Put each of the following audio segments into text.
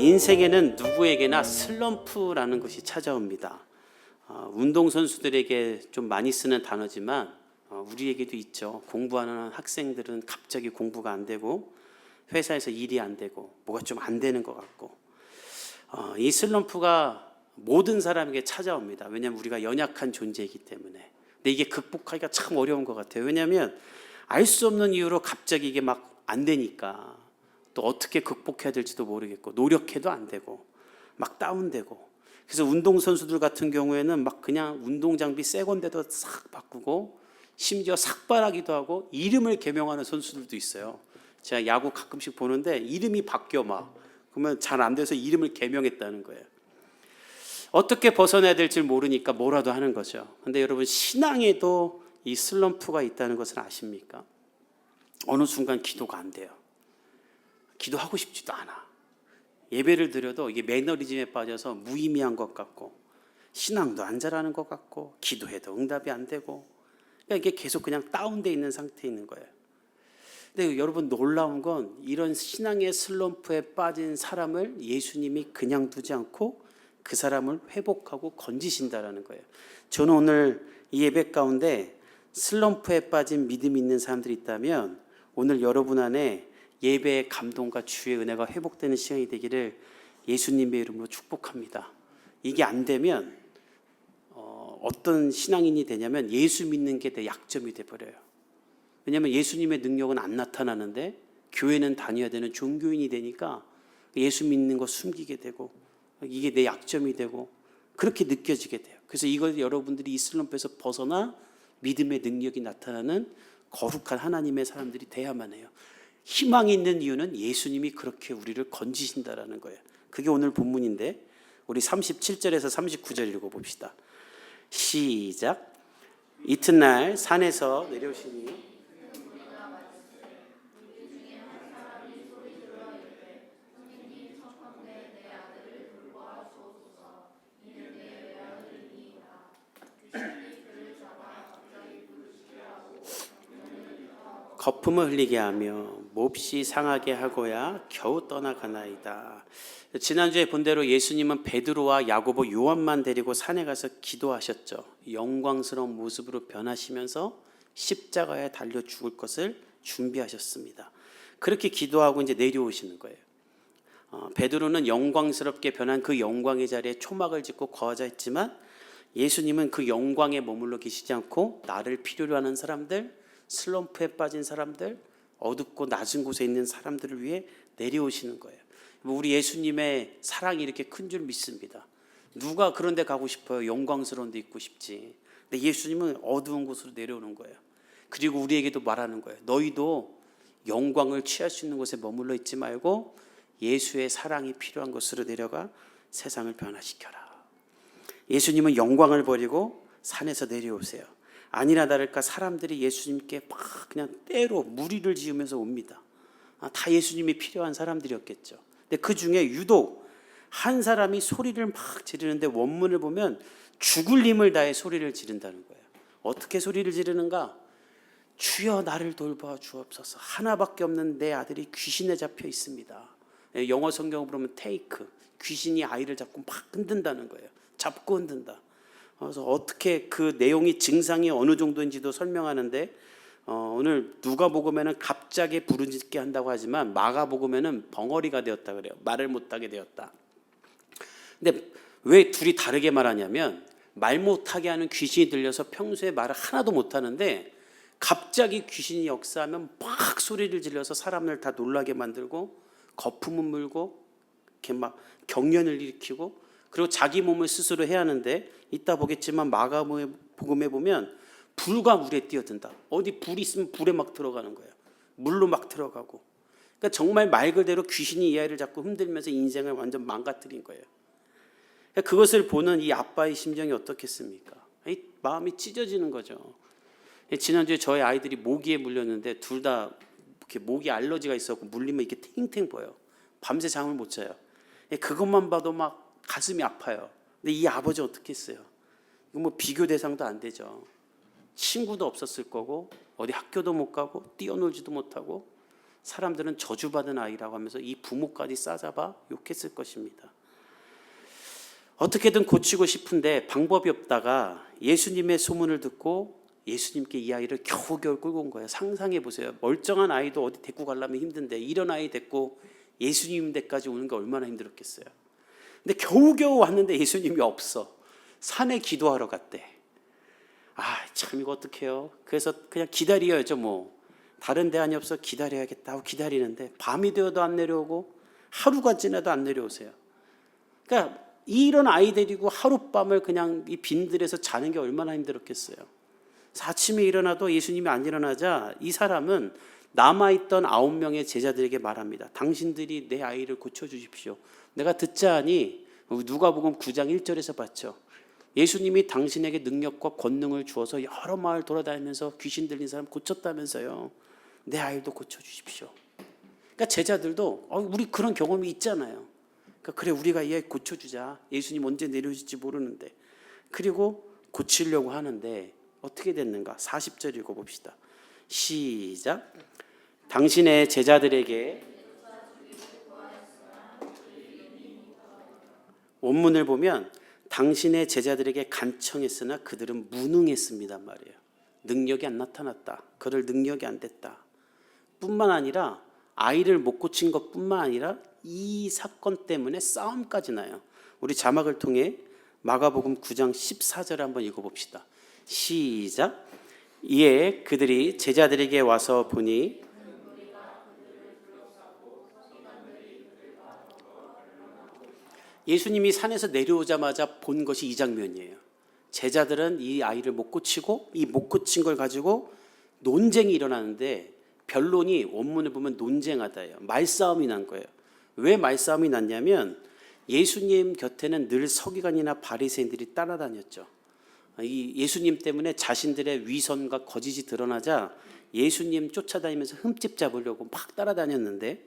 인생에는 누구에게나 슬럼프라는 것이 찾아옵니다. 운동선수들에게 좀 많이 쓰는 단어지만 우리에게도 있죠. 공부하는 학생들은 갑자기 공부가 안 되고 회사에서 일이 안 되고 뭐가 좀 안 되는 것 같고 이 슬럼프가 모든 사람에게 찾아옵니다. 왜냐하면 우리가 연약한 존재이기 때문에. 근데 이게 극복하기가 참 어려운 것 같아요. 왜냐하면 알 수 없는 이유로 갑자기 이게 막 안 되니까 또 어떻게 극복해야 될지도 모르겠고 노력해도 안 되고 막 다운되고. 그래서 운동선수들 같은 경우에는 막 그냥 운동장비 새 건데도 싹 바꾸고 심지어 삭발하기도 하고 이름을 개명하는 선수들도 있어요. 제가 야구 가끔씩 보는데 이름이 바뀌어 막 그러면 잘 안 돼서 이름을 개명했다는 거예요. 어떻게 벗어나야 될지 모르니까 뭐라도 하는 거죠. 근데 여러분, 신앙에도 이 슬럼프가 있다는 것을 아십니까? 어느 순간 기도가 안 돼요. 기도하고 싶지도 않아. 예배를 드려도 이게 매너리즘에 빠져서 무의미한 것 같고 신앙도 안 자라는 것 같고 기도해도 응답이 안 되고, 그러니까 이게 계속 그냥 다운돼 있는 상태에 있는 거예요. 근데 여러분, 놀라운 건 이런 신앙의 슬럼프에 빠진 사람을 예수님이 그냥 두지 않고 그 사람을 회복하고 건지신다라는 거예요. 저는 오늘 이 예배 가운데 슬럼프에 빠진 믿음이 있는 사람들이 있다면 오늘 여러분 안에 예배의 감동과 주의 은혜가 회복되는 시간이 되기를 예수님의 이름으로 축복합니다. 이게 안 되면 어떤 신앙인이 되냐면 예수 믿는 게 내 약점이 돼버려요. 왜냐하면 예수님의 능력은 안 나타나는데 교회는 다녀야 되는 종교인이 되니까 예수 믿는 거 숨기게 되고 이게 내 약점이 되고 그렇게 느껴지게 돼요. 그래서 이걸 여러분들이 이 슬럼프에서 벗어나 믿음의 능력이 나타나는 거룩한 하나님의 사람들이 돼야만 해요. 희망이 있는 이유는 예수님이 그렇게 우리를 건지신다라는 거예요. 그게 오늘 본문인데 우리 37절에서 39절 읽어봅시다. 시작. 이튿날 산에서 내려오시니 거품을 흘리게 하며 몹시 상하게 하고야 겨우 떠나가나이다. 지난주에 본 대로 예수님은 베드로와 야고보, 요한만 데리고 산에 가서 기도하셨죠. 영광스러운 모습으로 변하시면서 십자가에 달려 죽을 것을 준비하셨습니다. 그렇게 기도하고 이제 내려오시는 거예요. 베드로는 영광스럽게 변한 그 영광의 자리에 초막을 짓고 거하자 했지만 예수님은 그 영광에 머물러 계시지 않고 나를 필요로 하는 사람들, 슬럼프에 빠진 사람들, 어둡고 낮은 곳에 있는 사람들을 위해 내려오시는 거예요. 우리 예수님의 사랑이 이렇게 큰 줄 믿습니다. 누가 그런 데 가고 싶어요? 영광스러운 데 있고 싶지. 근데 예수님은 어두운 곳으로 내려오는 거예요. 그리고 우리에게도 말하는 거예요. 너희도 영광을 취할 수 있는 곳에 머물러 있지 말고 예수의 사랑이 필요한 곳으로 내려가 세상을 변화시켜라. 예수님은 영광을 버리고 산에서 내려오세요. 아니나 다를까 사람들이 예수님께 막 그냥 때로 무리를 지으면서 옵니다. 다 예수님이 필요한 사람들이었겠죠. 근데 그 중에 유독 한 사람이 소리를 막 지르는데 원문을 보면 죽을 힘을 다해 소리를 지른다는 거예요. 어떻게 소리를 지르는가? 주여 나를 돌봐 주옵소서. 하나밖에 없는 내 아들이 귀신에 잡혀 있습니다. 영어 성경을 보면 테이크, 귀신이 아이를 잡고 막 흔든다는 거예요. 잡고 흔든다. 그래서 어떻게 그 내용이 증상이 어느 정도인지도 설명하는데 오늘 누가복음에는 갑자기 부르짖게 한다고 하지만 마가복음에는 벙어리가 되었다 그래요. 말을 못하게 되었다. 근데 왜 둘이 다르게 말하냐면 말 못하게 하는 귀신이 들려서 평소에 말을 하나도 못하는데 갑자기 귀신이 역사하면 막 소리를 질러서 사람을 다 놀라게 만들고 거품을 물고 이렇게 막 경련을 일으키고 그리고 자기 몸을 스스로 해야 하는데 이따 보겠지만 마가복음에 보면 불과 물에 뛰어든다. 어디 불이 있으면 불에 막 들어가는 거예요. 물로 막 들어가고. 그러니까 정말 말 그대로 귀신이 이 아이를 자꾸 흔들면서 인생을 완전 망가뜨린 거예요. 그러니까 그것을 보는 이 아빠의 심정이 어떻겠습니까? 마음이 찢어지는 거죠. 지난주에 저희 아이들이 모기에 물렸는데 둘 다 이렇게 모기 알러지가 있었고 물리면 이렇게 탱탱 보여요. 밤새 잠을 못 자요. 그것만 봐도 막 가슴이 아파요. 근데 이 아버지 어떻게 했어요? 이거 뭐 비교 대상도 안 되죠. 친구도 없었을 거고 어디 학교도 못 가고 뛰어놀지도 못하고 사람들은 저주받은 아이라고 하면서 이 부모까지 싸잡아 욕했을 것입니다. 어떻게든 고치고 싶은데 방법이 없다가 예수님의 소문을 듣고 예수님께 이 아이를 겨우겨우 끌고 온 거예요. 상상해 보세요. 멀쩡한 아이도 어디 데리고 가려면 힘든데 이런 아이 데리고 예수님 댁까지 오는 게 얼마나 힘들었겠어요. 근데 겨우겨우 왔는데 예수님이 없어. 산에 기도하러 갔대. 참 이거 어떡해요. 그래서 그냥 기다려야죠 뭐. 다른 대안이 없어 기다려야겠다 하고 기다리는데 밤이 되어도 안 내려오고 하루가 지나도 안 내려오세요. 그러니까 이런 아이 데리고 하룻밤을 그냥 이 빈들에서 자는 게 얼마나 힘들었겠어요. 아침에 일어나도 예수님이 안 일어나자 이 사람은 남아있던 9명의 제자들에게 말합니다. 당신들이 내 아이를 고쳐주십시오. 내가 듣자 하니 누가복음 9장 1절에서 봤죠. 예수님이 당신에게 능력과 권능을 주어서 여러 마을 돌아다니면서 귀신 들린 사람 고쳤다면서요. 내 아이도 고쳐주십시오. 그러니까 제자들도 우리 그런 경험이 있잖아요. 그러니까 그래 우리가 이 아이 고쳐주자. 예수님 언제 내려오실지 모르는데. 그리고 고치려고 하는데 어떻게 됐는가? 40절 읽어봅시다. 시작. 당신의 제자들에게 원문을 보면 당신의 제자들에게 간청했으나 그들은 무능했습니다 말이에요. 능력이 안 나타났다. 그럴 능력이 안 됐다. 뿐만 아니라 아이를 못 고친 것뿐만 아니라 이 사건 때문에 싸움까지 나요. 우리 자막을 통해 마가복음 9장 14절 한번 읽어봅시다. 시작. 이에 그들이 제자들에게 와서 보니 예수님이 산에서 내려오자마자 본 것이 이 장면이에요. 제자들은 이 아이를 못 고치고 이 못 고친 걸 가지고 논쟁이 일어나는데 변론이 원문을 보면 논쟁하다예요. 말싸움이 난 거예요. 왜 말싸움이 났냐면 예수님 곁에는 늘 서기관이나 바리새인들이 따라다녔죠. 이 예수님 때문에 자신들의 위선과 거짓이 드러나자 예수님 쫓아다니면서 흠집 잡으려고 막 따라다녔는데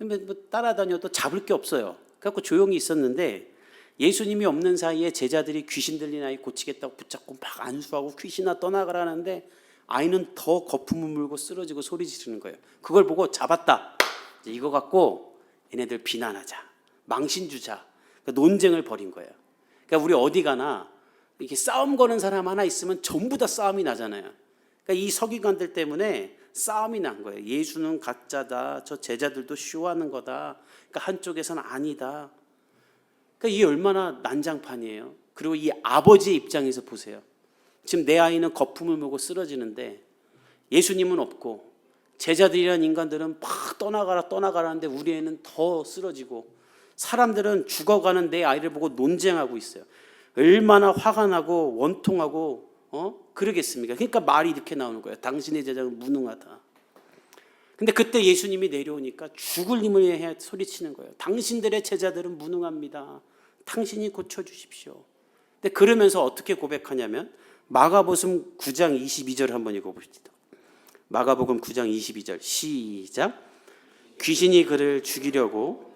뭐 따라다녀도 잡을 게 없어요. 그래서 조용히 있었는데 예수님이 없는 사이에 제자들이 귀신 들린 아이 고치겠다고 붙잡고 막 안수하고 귀신아 떠나가라는데 아이는 더 거품을 물고 쓰러지고 소리 지르는 거예요. 그걸 보고 잡았다. 이거 갖고 얘네들 비난하자. 망신 주자. 그러니까 논쟁을 벌인 거예요. 그러니까 우리 어디 가나 이렇게 싸움 거는 사람 하나 있으면 전부 다 싸움이 나잖아요. 그러니까 이 서기관들 때문에 싸움이 난 거예요. 예수는 가짜다. 저 제자들도 쇼하는 거다. 그러니까 한쪽에서는 아니다. 그러니까 이게 얼마나 난장판이에요. 그리고 이 아버지의 입장에서 보세요. 지금 내 아이는 거품을 물고 쓰러지는데 예수님은 없고 제자들이란 인간들은 막 떠나가라는데 우리 애는 더 쓰러지고 사람들은 죽어가는 내 아이를 보고 논쟁하고 있어요. 얼마나 화가 나고 원통하고 그러겠습니까? 그러니까 말이 이렇게 나오는 거예요. 당신의 제자는 무능하다. 근데 그때 예수님이 내려오니까 죽을 힘을 해 소리치는 거예요. 당신들의 제자들은 무능합니다. 당신이 고쳐주십시오. 근데 그러면서 어떻게 고백하냐면 마가복음 9장 22절 한번 읽어봅시다. 마가복음 9장 22절 시작. 귀신이 그를 죽이려고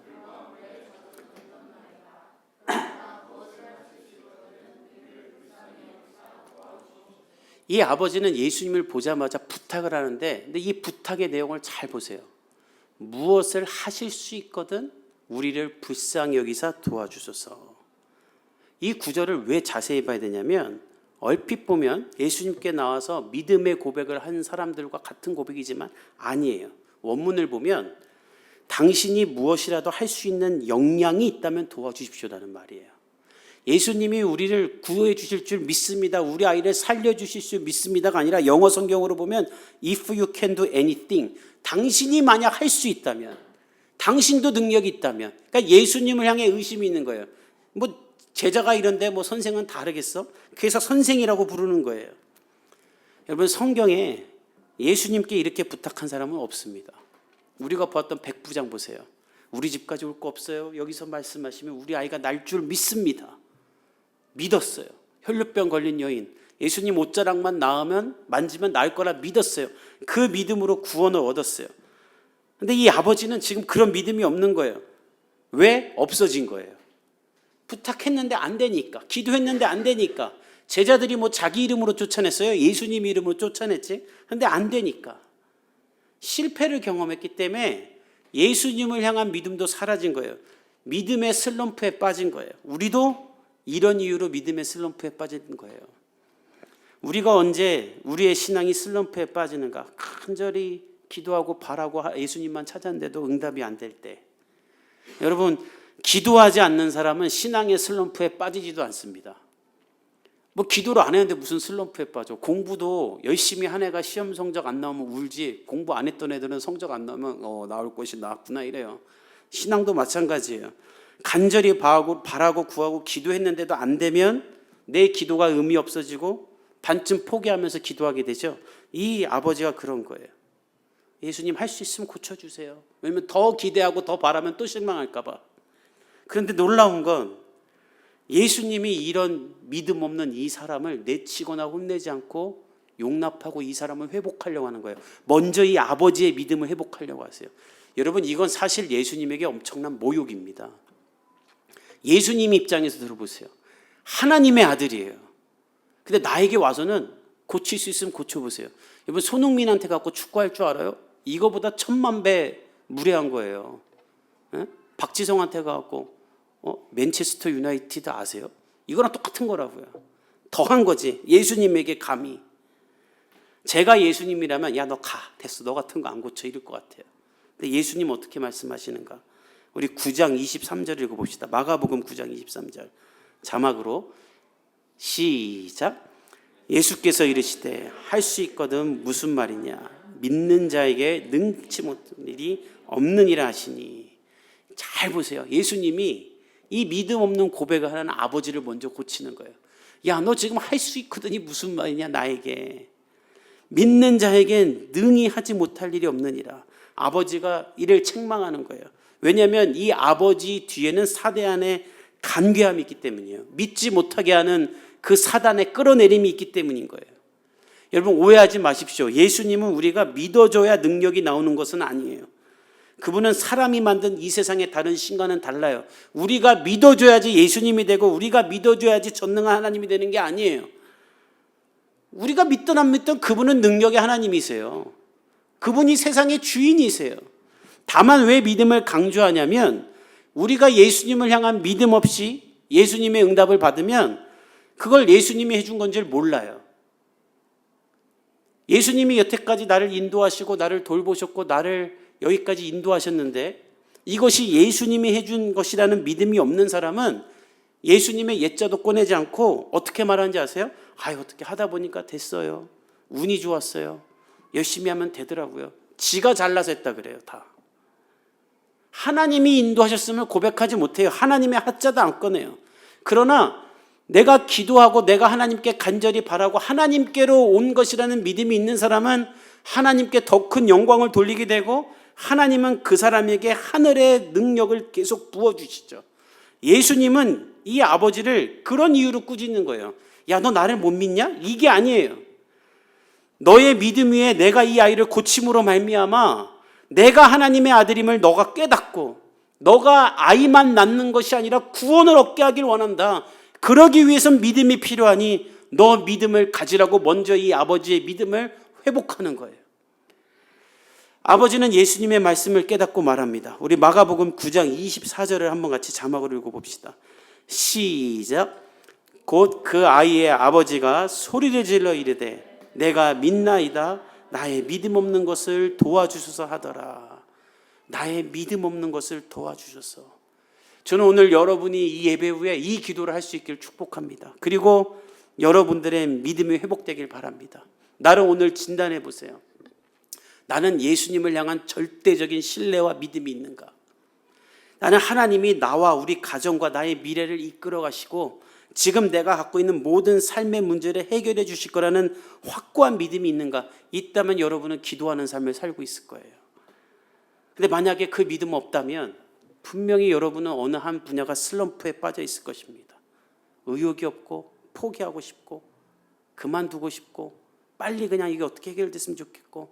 이 아버지는 예수님을 보자마자 부탁을 하는데 근데 이 부탁의 내용을 잘 보세요. 무엇을 하실 수 있거든 우리를 불쌍히 여기사 도와주소서. 이 구절을 왜 자세히 봐야 되냐면 얼핏 보면 예수님께 나와서 믿음의 고백을 한 사람들과 같은 고백이지만 아니에요. 원문을 보면 당신이 무엇이라도 할 수 있는 역량이 있다면 도와주십시오라는 말이에요. 예수님이 우리를 구해 주실 줄 믿습니다. 우리 아이를 살려 주실 줄 믿습니다가 아니라 영어 성경으로 보면 if you can do anything. 당신이 만약 할 수 있다면, 당신도 능력이 있다면. 그러니까 예수님을 향해 의심이 있는 거예요. 뭐 제자가 이런데 뭐 선생은 다르겠어? 그래서 선생이라고 부르는 거예요. 여러분 성경에 예수님께 이렇게 부탁한 사람은 없습니다. 우리가 봤던 백부장 보세요. 우리 집까지 올 거 없어요. 여기서 말씀하시면 우리 아이가 날 줄 믿습니다. 믿었어요. 혈루병 걸린 여인. 예수님 옷자락만 만지면 나을 거라 믿었어요. 그 믿음으로 구원을 얻었어요. 근데 이 아버지는 지금 그런 믿음이 없는 거예요. 왜? 없어진 거예요. 부탁했는데 안 되니까. 기도했는데 안 되니까. 제자들이 뭐 자기 이름으로 쫓아냈어요? 예수님 이름으로 쫓아냈지? 근데 안 되니까. 실패를 경험했기 때문에 예수님을 향한 믿음도 사라진 거예요. 믿음의 슬럼프에 빠진 거예요. 우리도 이런 이유로 믿음의 슬럼프에 빠진 거예요. 우리가 언제 우리의 신앙이 슬럼프에 빠지는가? 간절히 기도하고 바라고 예수님만 찾았는데도 응답이 안 될 때, 여러분, 기도하지 않는 사람은 신앙의 슬럼프에 빠지지도 않습니다. 뭐 기도를 안 했는데 무슨 슬럼프에 빠져? 공부도 열심히 한 애가 시험 성적 안 나오면 울지, 공부 안 했던 애들은 성적 안 나오면 나올 것이 나왔구나 이래요. 신앙도 마찬가지예요. 간절히 바라고 구하고 기도했는데도 안 되면 내 기도가 의미 없어지고 반쯤 포기하면서 기도하게 되죠. 이 아버지가 그런 거예요. 예수님 할 수 있으면 고쳐주세요. 왜냐면 더 기대하고 더 바라면 또 실망할까 봐. 그런데 놀라운 건 예수님이 이런 믿음 없는 이 사람을 내치거나 혼내지 않고 용납하고 이 사람을 회복하려고 하는 거예요. 먼저 이 아버지의 믿음을 회복하려고 하세요. 여러분, 이건 사실 예수님에게 엄청난 모욕입니다. 예수님 입장에서 들어보세요. 하나님의 아들이에요. 근데 나에게 와서는 고칠 수 있으면 고쳐보세요. 여러분, 손흥민한테 갖고 축구할 줄 알아요? 이거보다 1000만 배 무례한 거예요. 에? 박지성한테 갖고 맨체스터 유나이티드 아세요? 이거랑 똑같은 거라고요. 더한 거지. 예수님에게 감히. 제가 예수님이라면 야, 너 가. 됐어. 너 같은 거 안 고쳐. 이럴 것 같아요. 근데 예수님 어떻게 말씀하시는가? 우리 9장 23절 읽어봅시다. 마가복음 9장 23절. 자막으로 시작. 예수께서 이르시되 할 수 있거든 무슨 말이냐? 믿는 자에게 능치 못할 일이 없느니라 하시니. 잘 보세요. 예수님이 이 믿음 없는 고백을 하는 아버지를 먼저 고치는 거예요. 야, 너 지금 할 수 있거든이 무슨 말이냐 나에게. 믿는 자에겐 능히 하지 못할 일이 없느니라. 아버지가 이를 책망하는 거예요. 왜냐하면 이 아버지 뒤에는 사대안의 간괴함이 있기 때문이에요. 믿지 못하게 하는 그 사단의 끌어내림이 있기 때문인 거예요. 여러분, 오해하지 마십시오. 예수님은 우리가 믿어줘야 능력이 나오는 것은 아니에요. 그분은 사람이 만든 이 세상의 다른 신과는 달라요. 우리가 믿어줘야지 예수님이 되고 우리가 믿어줘야지 전능한 하나님이 되는 게 아니에요. 우리가 믿든 안 믿든 그분은 능력의 하나님이세요. 그분이 세상의 주인이세요. 다만 왜 믿음을 강조하냐면 우리가 예수님을 향한 믿음 없이 예수님의 응답을 받으면 그걸 예수님이 해준 건지를 몰라요. 예수님이 여태까지 나를 인도하시고 나를 돌보셨고 나를 여기까지 인도하셨는데 이것이 예수님이 해준 것이라는 믿음이 없는 사람은 예수님의 예자도 꺼내지 않고 어떻게 말하는지 아세요? 어떻게 하다 보니까 됐어요. 운이 좋았어요. 열심히 하면 되더라고요. 지가 잘나서 했다 그래요. 다. 하나님이 인도하셨으면 고백하지 못해요. 하나님의 하자도 안 꺼내요. 그러나 내가 기도하고 내가 하나님께 간절히 바라고 하나님께로 온 것이라는 믿음이 있는 사람은 하나님께 더 큰 영광을 돌리게 되고 하나님은 그 사람에게 하늘의 능력을 계속 부어주시죠. 예수님은 이 아버지를 그런 이유로 꾸짖는 거예요. 야, 너 나를 못 믿냐? 이게 아니에요. 너의 믿음 위에 내가 이 아이를 고침으로 말미암아 내가 하나님의 아들임을 너가 깨닫고 너가 아이만 낳는 것이 아니라 구원을 얻게 하길 원한다. 그러기 위해서는 믿음이 필요하니 너 믿음을 가지라고 먼저 이 아버지의 믿음을 회복하는 거예요. 아버지는 예수님의 말씀을 깨닫고 말합니다. 우리 마가복음 9장 24절을 한번 같이 자막으로 읽어봅시다. 시작. 곧 그 아이의 아버지가 소리를 질러 이르되 내가 믿나이다. 나의 믿음 없는 것을 도와주소서 하더라. 나의 믿음 없는 것을 도와주셔서. 저는 오늘 여러분이 이 예배 후에 이 기도를 할 수 있기를 축복합니다. 그리고 여러분들의 믿음이 회복되길 바랍니다. 나를 오늘 진단해 보세요. 나는 예수님을 향한 절대적인 신뢰와 믿음이 있는가? 나는 하나님이 나와 우리 가정과 나의 미래를 이끌어 가시고 지금 내가 갖고 있는 모든 삶의 문제를 해결해 주실 거라는 확고한 믿음이 있는가? 있다면 여러분은 기도하는 삶을 살고 있을 거예요. 근데 만약에 그 믿음 없다면 분명히 여러분은 어느 한 분야가 슬럼프에 빠져 있을 것입니다. 의욕이 없고 포기하고 싶고 그만두고 싶고 빨리 그냥 이게 어떻게 해결됐으면 좋겠고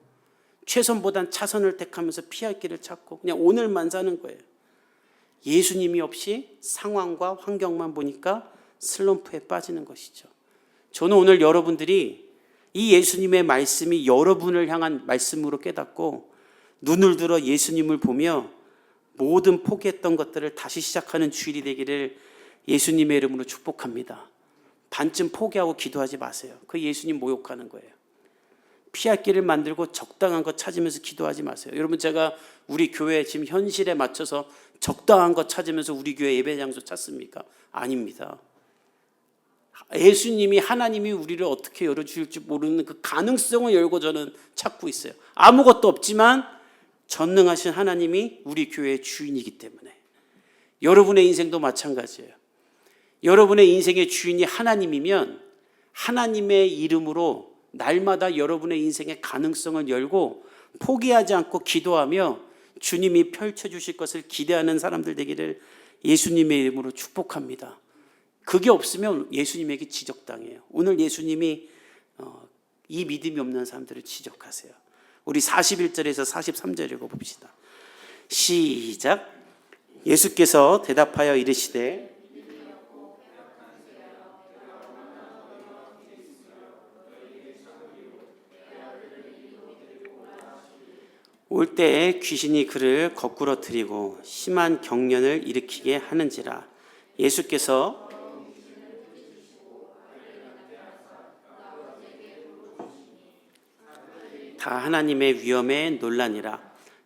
최선보단 차선을 택하면서 피할 길을 찾고 그냥 오늘만 사는 거예요. 예수님이 없이 상황과 환경만 보니까 슬럼프에 빠지는 것이죠. 저는 오늘 여러분들이 이 예수님의 말씀이 여러분을 향한 말씀으로 깨닫고 눈을 들어 예수님을 보며 모든 포기했던 것들을 다시 시작하는 주일이 되기를 예수님의 이름으로 축복합니다. 반쯤 포기하고 기도하지 마세요. 그 예수님 모욕하는 거예요. 피할 길을 만들고 적당한 것 찾으면서 기도하지 마세요. 여러분, 제가 우리 교회 지금 현실에 맞춰서 적당한 것 찾으면서 우리 교회 예배 장소 찾습니까? 아닙니다. 예수님이, 하나님이 우리를 어떻게 열어주실지 모르는 그 가능성을 열고 저는 찾고 있어요. 아무것도 없지만 전능하신 하나님이 우리 교회의 주인이기 때문에. 여러분의 인생도 마찬가지예요. 여러분의 인생의 주인이 하나님이면 하나님의 이름으로 날마다 여러분의 인생의 가능성을 열고 포기하지 않고 기도하며 주님이 펼쳐주실 것을 기대하는 사람들 되기를 예수님의 이름으로 축복합니다. 그게 없으면 예수님에게 지적당해요. 오늘 예수님이 이 믿음이 없는 사람들을 지적하세요. 우리 41절에서 43절 읽어봅시다. 시작. 예수께서 대답하여 이르시되 올 때에 귀신이 그를 거꾸로 들이고 심한 경련을 일으키게 하는지라. 예수께서 다 하나님의 위엄에 놀라니라.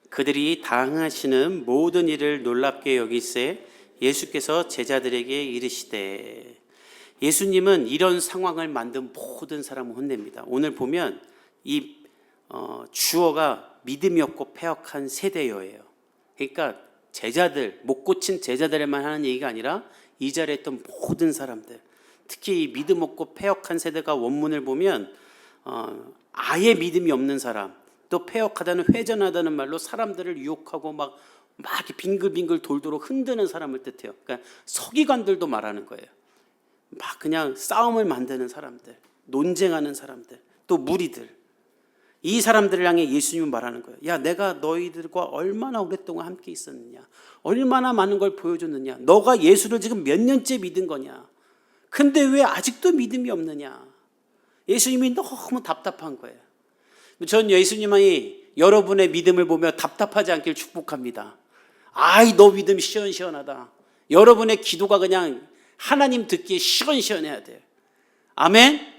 그들이 당하시는 모든 일을 놀랍게 여기세 예수께서 제자들에게 이르시되. 예수님은 이런 상황을 만든 모든 사람을 혼냅니다. 오늘 보면 이 주어가 믿음이 없고 패역한 세대여예요. 그러니까 제자들, 못 고친 제자들에만 하는 얘기가 아니라 이 자리에 있던 모든 사람들, 특히 이 믿음 없고 패역한 세대가 원문을 보면 아예 믿음이 없는 사람, 또 패역하다는, 회전하다는 말로 사람들을 유혹하고 막 이렇게 빙글빙글 돌도록 흔드는 사람을 뜻해요. 그러니까 서기관들도 말하는 거예요. 막 그냥 싸움을 만드는 사람들, 논쟁하는 사람들, 또 무리들. 이 사람들을 향해 예수님은 말하는 거예요. 야, 내가 너희들과 얼마나 오랫동안 함께 있었느냐, 얼마나 많은 걸 보여줬느냐, 너가 예수를 지금 몇 년째 믿은 거냐, 근데 왜 아직도 믿음이 없느냐. 예수님이 너무 답답한 거예요. 전 예수님이 여러분의 믿음을 보며 답답하지 않길 축복합니다. 아이, 너 믿음 시원시원하다. 여러분의 기도가 그냥 하나님 듣기에 시원시원해야 돼요. 아멘.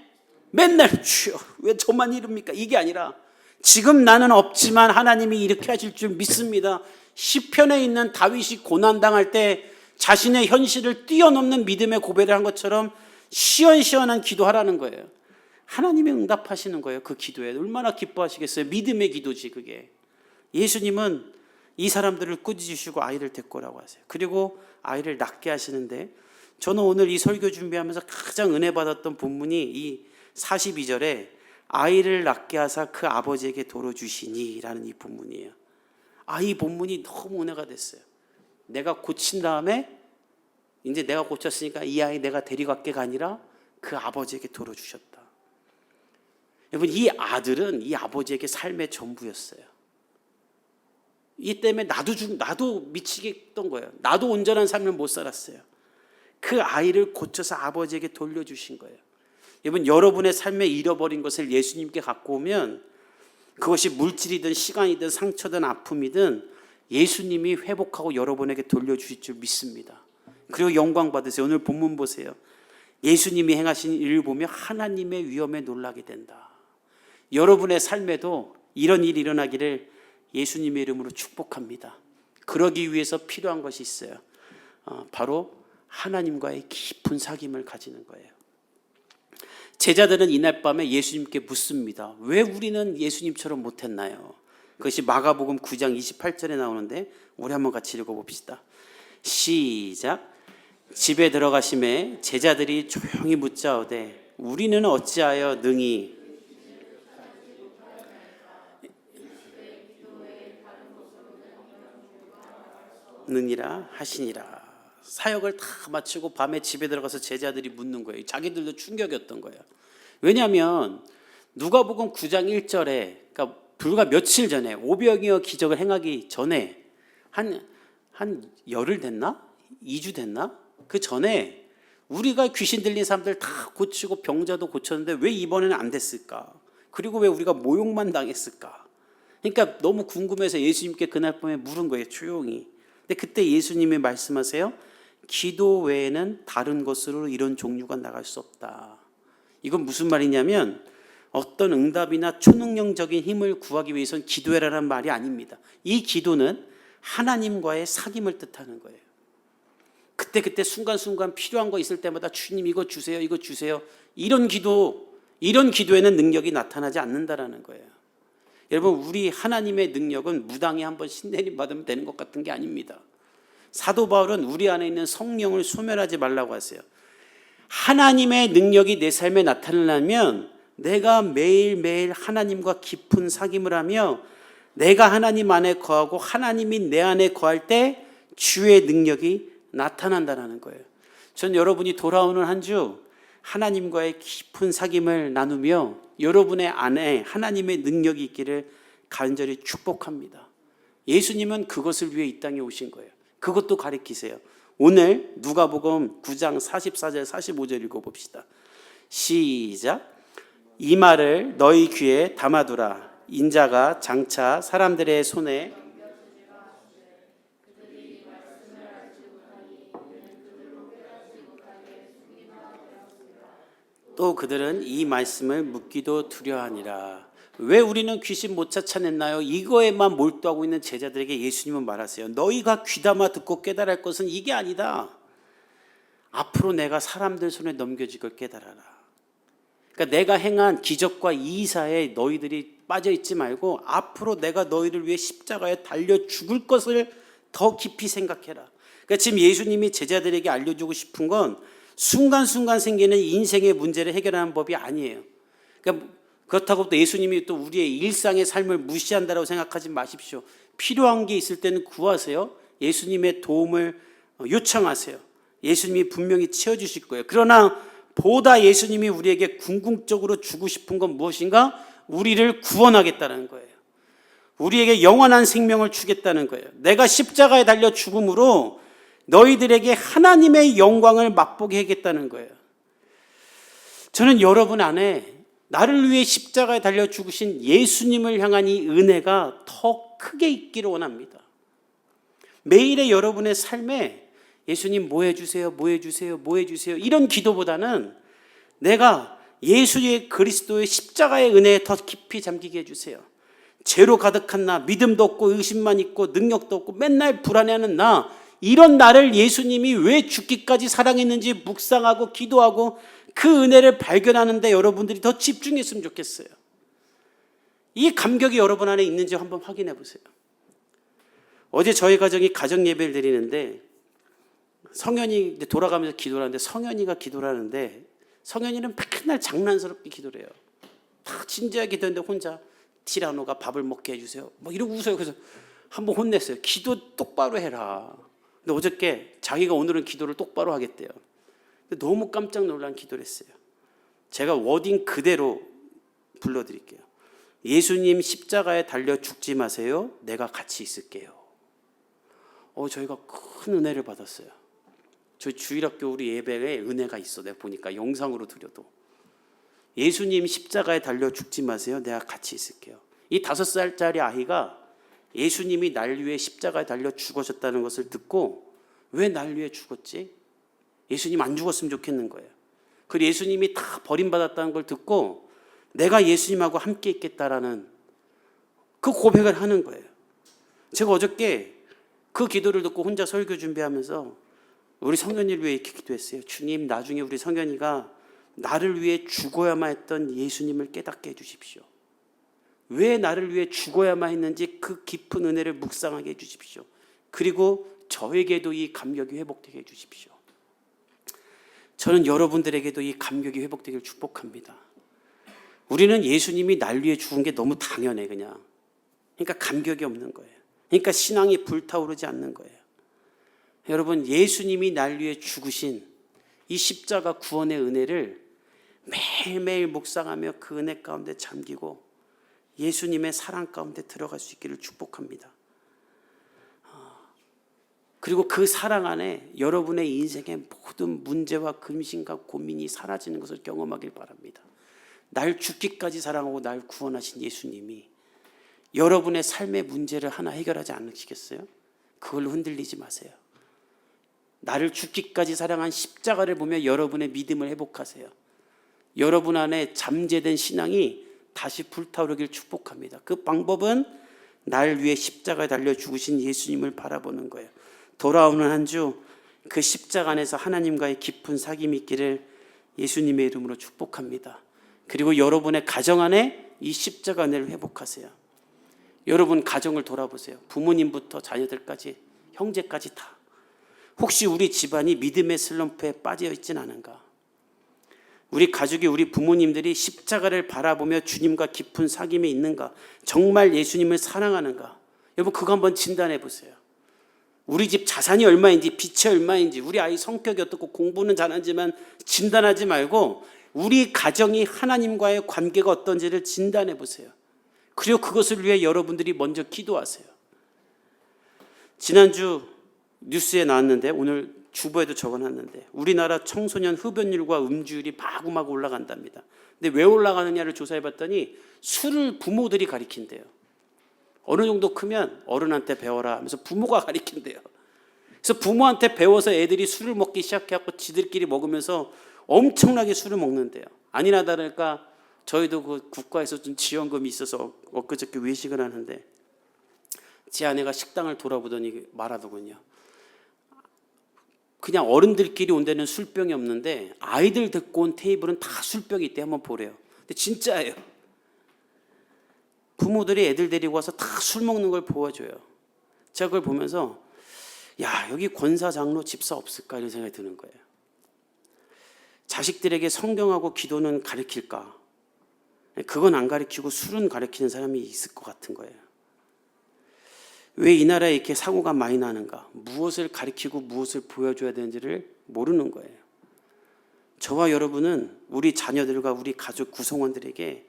맨날 주여 왜 저만 이릅니까? 이게 아니라 지금 나는 없지만 하나님이 이렇게 하실 줄 믿습니다. 시편에 있는 다윗이 고난당할 때 자신의 현실을 뛰어넘는 믿음의 고백을 한 것처럼 시원시원한 기도하라는 거예요. 하나님이 응답하시는 거예요. 그 기도에 얼마나 기뻐하시겠어요. 믿음의 기도지 그게. 예수님은 이 사람들을 꾸짖으시고 아이를 데리고 오라고 하세요. 그리고 아이를 낳게 하시는데, 저는 오늘 이 설교 준비하면서 가장 은혜 받았던 본문이 이 42절에 아이를 낳게 하사 그 아버지에게 도로 주시니 라는 이 본문이에요. 이 본문이 너무 은혜가 됐어요. 내가 고친 다음에 이제 내가 고쳤으니까 이 아이 내가 데리고 갈게가 아니라 그 아버지에게 도로 주셨다. 여러분, 이 아들은 이 아버지에게 삶의 전부였어요. 이 때문에 나도 미치겠던 거예요. 나도 온전한 삶을 못 살았어요. 그 아이를 고쳐서 아버지에게 돌려주신 거예요. 여러분, 여러분의 삶에 잃어버린 것을 예수님께 갖고 오면 그것이 물질이든 시간이든 상처든 아픔이든 예수님이 회복하고 여러분에게 돌려주실 줄 믿습니다. 그리고 영광 받으세요. 오늘 본문 보세요. 예수님이 행하신 일을 보며 하나님의 위엄에 놀라게 된다. 여러분의 삶에도 이런 일이 일어나기를 예수님의 이름으로 축복합니다. 그러기 위해서 필요한 것이 있어요. 바로 하나님과의 깊은 사귐을 가지는 거예요. 제자들은 이날 밤에 예수님께 묻습니다. 왜 우리는 예수님처럼 못했나요? 그것이 마가복음 9장 28절에 나오는데 우리 한번 같이 읽어봅시다. 시작. 집에 들어가심에 제자들이 조용히 묻자오되 우리는 어찌하여 능히 느니라 하시니라. 사역을 다 마치고 밤에 집에 들어가서 제자들이 묻는 거예요. 자기들도 충격이었던 거예요. 왜냐하면 누가복음 9장 1절에 그러니까 불과 며칠 전에 오병이어 기적을 행하기 전에 한 열흘 됐나? 2주 됐나? 그 전에 우리가 귀신 들린 사람들 다 고치고 병자도 고쳤는데 왜 이번에는 안 됐을까? 그리고 왜 우리가 모욕만 당했을까? 그러니까 너무 궁금해서 예수님께 그날 밤에 물은 거예요, 조용히. 근데 그때 예수님이 말씀하세요. 기도 외에는 다른 것으로 이런 종류가 나갈 수 없다. 이건 무슨 말이냐면 어떤 응답이나 초능력적인 힘을 구하기 위해서는 기도해라는 말이 아닙니다. 이 기도는 하나님과의 사귐을 뜻하는 거예요. 그때 순간순간 필요한 거 있을 때마다 주님 이거 주세요, 이거 주세요. 이런 기도에는 능력이 나타나지 않는다라는 거예요. 여러분, 우리 하나님의 능력은 무당이 한번 신내림 받으면 되는 것 같은 게 아닙니다. 사도 바울은 우리 안에 있는 성령을 소멸하지 말라고 하세요. 하나님의 능력이 내 삶에 나타나려면 내가 매일매일 하나님과 깊은 사귐을 하며 내가 하나님 안에 거하고 하나님이 내 안에 거할 때 주의 능력이 나타난다는 거예요. 전 여러분이 돌아오는 한 주 하나님과의 깊은 사귐을 나누며 여러분의 안에 하나님의 능력이 있기를 간절히 축복합니다. 예수님은 그것을 위해 이 땅에 오신 거예요. 그것도 가르치세요. 오늘 누가복음 9장 44절 45절 읽어봅시다. 시작. 이 말을 너희 귀에 담아두라. 인자가 장차 사람들의 손에 또 그들은 이 말씀을 묻기도 두려워하니라. 왜 우리는 귀신 못 쫓아냈나요? 이거에만 몰두하고 있는 제자들에게 예수님은 말하세요. 너희가 귀담아 듣고 깨달을 것은 이게 아니다. 앞으로 내가 사람들 손에 넘겨질 걸 깨달아라. 그러니까 내가 행한 기적과 이사에 너희들이 빠져있지 말고 앞으로 내가 너희를 위해 십자가에 달려 죽을 것을 더 깊이 생각해라. 그러니까 지금 예수님이 제자들에게 알려주고 싶은 건 순간순간 생기는 인생의 문제를 해결하는 법이 아니에요. 그러니까 그렇다고 또 예수님이 또 우리의 일상의 삶을 무시한다고 생각하지 마십시오. 필요한 게 있을 때는 구하세요. 예수님의 도움을 요청하세요. 예수님이 분명히 채워주실 거예요. 그러나 보다 예수님이 우리에게 궁극적으로 주고 싶은 건 무엇인가? 우리를 구원하겠다는 거예요. 우리에게 영원한 생명을 주겠다는 거예요. 내가 십자가에 달려 죽음으로 너희들에게 하나님의 영광을 맛보게 하겠다는 거예요. 저는 여러분 안에 나를 위해 십자가에 달려 죽으신 예수님을 향한 이 은혜가 더 크게 있기를 원합니다. 매일의 여러분의 삶에 예수님 뭐 해주세요, 뭐 해주세요, 뭐 해주세요 이런 기도보다는 내가 예수의 그리스도의 십자가의 은혜에 더 깊이 잠기게 해주세요. 죄로 가득한 나, 믿음도 없고 의심만 있고 능력도 없고 맨날 불안해하는 나, 이런 나를 예수님이 왜 죽기까지 사랑했는지 묵상하고 기도하고 그 은혜를 발견하는데 여러분들이 더 집중했으면 좋겠어요. 이 감격이 여러분 안에 있는지 한번 확인해 보세요. 어제 저희 가정이 가정 예배를 드리는데 성현이 돌아가면서 기도를 하는데 성현이가 기도를 하는데 성현이는 맨날 장난스럽게 기도를 해요. 다 진지하게 기도했는데 혼자 티라노가 밥을 먹게 해주세요. 막 이러고 웃어요. 그래서 한번 혼냈어요. 기도 똑바로 해라. 근데 어저께 자기가 오늘은 기도를 똑바로 하겠대요. 근데 너무 깜짝 놀란 기도를 했어요. 제가 워딩 그대로 불러드릴게요. 예수님 십자가에 달려 죽지 마세요. 내가 같이 있을게요. 저희가 큰 은혜를 받았어요. 저희 주일학교 우리 예배에 은혜가 있어. 내가 보니까 영상으로 드려도. 예수님 십자가에 달려 죽지 마세요. 내가 같이 있을게요. 이 5살짜리 아이가 예수님이 날 위해 십자가에 달려 죽으셨다는 것을 듣고 왜 날 위해 죽었지? 예수님 안 죽었으면 좋겠는 거예요. 그리고 예수님이 다 버림받았다는 걸 듣고 내가 예수님하고 함께 있겠다라는 그 고백을 하는 거예요. 제가 어저께 그 기도를 듣고 혼자 설교 준비하면서 우리 성현이를 위해 이렇게 기도했어요. 주님, 나중에 우리 성현이가 나를 위해 죽어야만 했던 예수님을 깨닫게 해주십시오. 왜 나를 위해 죽어야만 했는지 그 깊은 은혜를 묵상하게 해주십시오. 그리고 저에게도 이 감격이 회복되게 해주십시오. 저는 여러분들에게도 이 감격이 회복되기를 축복합니다. 우리는 예수님이 날 위해 죽은 게 너무 당연해 그냥. 그러니까 감격이 없는 거예요. 그러니까 신앙이 불타오르지 않는 거예요. 여러분, 예수님이 날 위해 죽으신 이 십자가 구원의 은혜를 매일매일 묵상하며 그 은혜 가운데 잠기고 예수님의 사랑 가운데 들어갈 수 있기를 축복합니다. 그리고 그 사랑 안에 여러분의 인생의 모든 문제와 근심과 고민이 사라지는 것을 경험하길 바랍니다. 날 죽기까지 사랑하고 날 구원하신 예수님이 여러분의 삶의 문제를 하나 해결하지 않으시겠어요? 그걸로 흔들리지 마세요. 나를 죽기까지 사랑한 십자가를 보며 여러분의 믿음을 회복하세요. 여러분 안에 잠재된 신앙이 다시 불타오르길 축복합니다. 그 방법은 날 위해 십자가에 달려 죽으신 예수님을 바라보는 거예요. 돌아오는 한 주 그 십자가 안에서 하나님과의 깊은 사귐이 있기를 예수님의 이름으로 축복합니다. 그리고 여러분의 가정 안에 이 십자가 은혜를 회복하세요. 여러분 가정을 돌아보세요. 부모님부터 자녀들까지, 형제까지 다. 혹시 우리 집안이 믿음의 슬럼프에 빠져 있진 않은가? 우리 가족이, 우리 부모님들이 십자가를 바라보며 주님과 깊은 사귐이 있는가? 정말 예수님을 사랑하는가? 여러분 그거 한번 진단해 보세요. 우리 집 자산이 얼마인지, 빚이 얼마인지, 우리 아이 성격이 어떻고 공부는 잘하지만 진단하지 말고 우리 가정이 하나님과의 관계가 어떤지를 진단해 보세요. 그리고 그것을 위해 여러분들이 먼저 기도하세요. 지난주 뉴스에 나왔는데, 오늘 주보에도 적어놨는데, 우리나라 청소년 흡연율과 음주율이 마구마구 올라간답니다. 근데 왜 올라가느냐를 조사해봤더니 술을 부모들이 가리킨대요. 어느 정도 크면 어른한테 배워라 하면서 부모가 가리킨대요. 그래서 부모한테 배워서 애들이 술을 먹기 시작해갖고 지들끼리 먹으면서 엄청나게 술을 먹는데요. 아니나 다를까 저희도 그 국가에서 좀 지원금이 있어서 엊그저께 외식을 하는데, 제 아내가 식당을 돌아보더니 말하더군요. 그냥 어른들끼리 온 데는 술병이 없는데 아이들 데리고 온 테이블은 다 술병이 있대. 한번 보래요. 근데 진짜예요. 부모들이 애들 데리고 와서 다 술 먹는 걸 보여줘요. 제가 그걸 보면서 야, 여기 권사, 장로, 집사 없을까 이런 생각이 드는 거예요. 자식들에게 성경하고 기도는 가르칠까? 그건 안 가르치고 술은 가르치는 사람이 있을 것 같은 거예요. 왜 이 나라에 이렇게 사고가 많이 나는가? 무엇을 가르치고 무엇을 보여줘야 되는지를 모르는 거예요. 저와 여러분은 우리 자녀들과 우리 가족 구성원들에게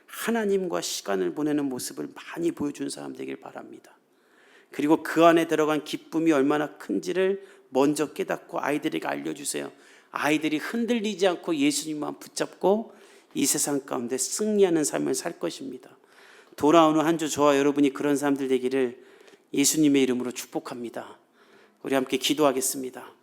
하나님과 시간을 보내는 모습을 많이 보여준 사람 되길 바랍니다. 그리고 그 안에 들어간 기쁨이 얼마나 큰지를 먼저 깨닫고 아이들에게 알려주세요. 아이들이 흔들리지 않고 예수님만 붙잡고 이 세상 가운데 승리하는 삶을 살 것입니다. 돌아오는 한 주 저와 여러분이 그런 사람들 되기를 예수님의 이름으로 축복합니다. 우리 함께 기도하겠습니다.